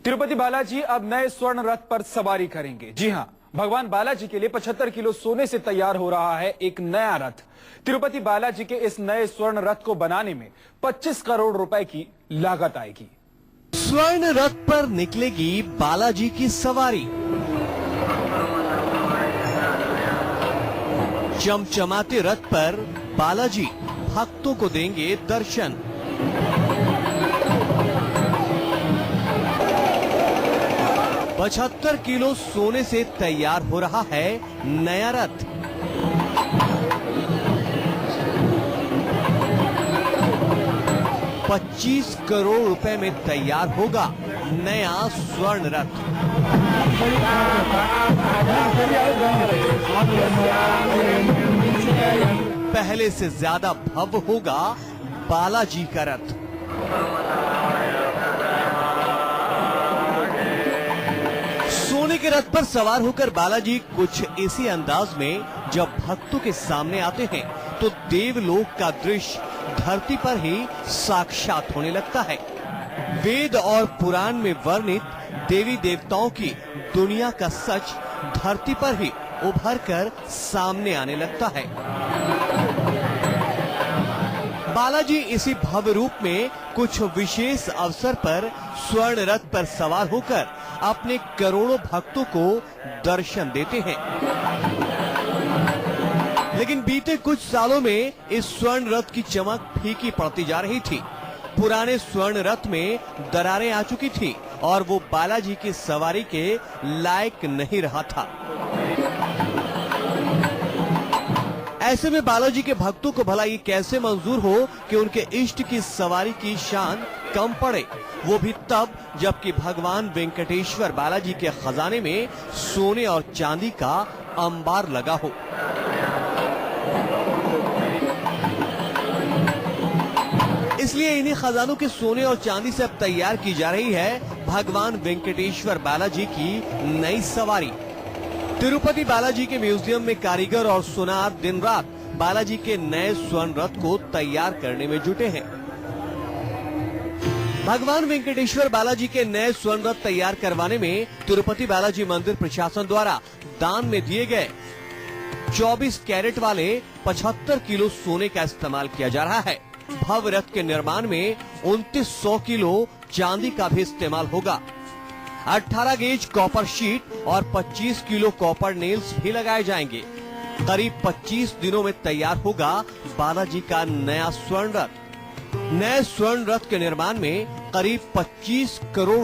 तिरुपति बालाजी अब नए स्वर्ण रथ पर सवारी करेंगे। जी हां, भगवान बालाजी के लिए 75 किलो सोने से तैयार हो रहा है एक नया रथ। तिरुपति बालाजी के इस नए स्वर्ण रथ को बनाने में 25 करोड़ रुपए की लागत आएगी। स्वर्ण रथ पर निकलेगी बालाजी की सवारी। चमचमाते रथ पर बालाजी भक्तों को देंगे दर्शन। पचहत्तर किलो सोने से तैयार हो रहा है नया रथ। $25 करोड़ रुपए में तैयार होगा नया स्वर्ण रथ। पहले से ज्यादा भव्य होगा बालाजी का रथ। सोने के रथ पर सवार होकर बालाजी कुछ इसी अंदाज में जब भक्तों के सामने आते हैं तो देवलोक का दृश्य धरती पर ही साक्षात होने लगता है। वेद और पुराण में वर्णित देवी देवताओं की दुनिया का सच धरती पर ही उभर कर सामने आने लगता है। बालाजी इसी भव्य रूप में कुछ विशेष अवसर पर स्वर्ण रथ पर सवार होकर अपने करोड़ों भक्तों को दर्शन देते हैं। लेकिन बीते कुछ सालों में इस स्वर्ण रथ की चमक फीकी पड़ती जा रही थी। पुराने स्वर्ण रथ में दरारें आ चुकी थी और वो बालाजी की सवारी के लायक नहीं रहा था। ऐसे में बालाजी के भक्तों को भला ये कैसे मंजूर हो कि उनके इष्ट की सवारी की शान कम पड़े, वो भी तब जबकि भगवान वेंकटेश्वर बालाजी के खजाने में सोने और चांदी का अंबार लगा हो। इसलिए इन्हीं खजानों के सोने और चांदी से अब तैयार की जा रही है भगवान वेंकटेश्वर बालाजी की नई सवारी। तिरुपति बालाजी के म्यूजियम में कारीगर और सुनार दिन रात बालाजी के नए स्वर्ण रथ को तैयार करने में जुटे हैं। भगवान वेंकटेश्वर बालाजी के नए स्वर्ण रथ तैयार करवाने में तिरुपति बालाजी मंदिर प्रशासन द्वारा दान में दिए गए 24 कैरेट वाले 75 किलो सोने का इस्तेमाल किया जा रहा है। भव्य रथ के निर्माण में 2900 किलो चांदी का भी इस्तेमाल होगा। 18 गेज कॉपर शीट और 25 किलो कॉपर नेल्स भी लगाए जाएंगे। करीब 25 दिनों में तैयार होगा बालाजी का नया स्वर्ण रथ। नए स्वर्ण रथ के निर्माण में करीब 25 करोड़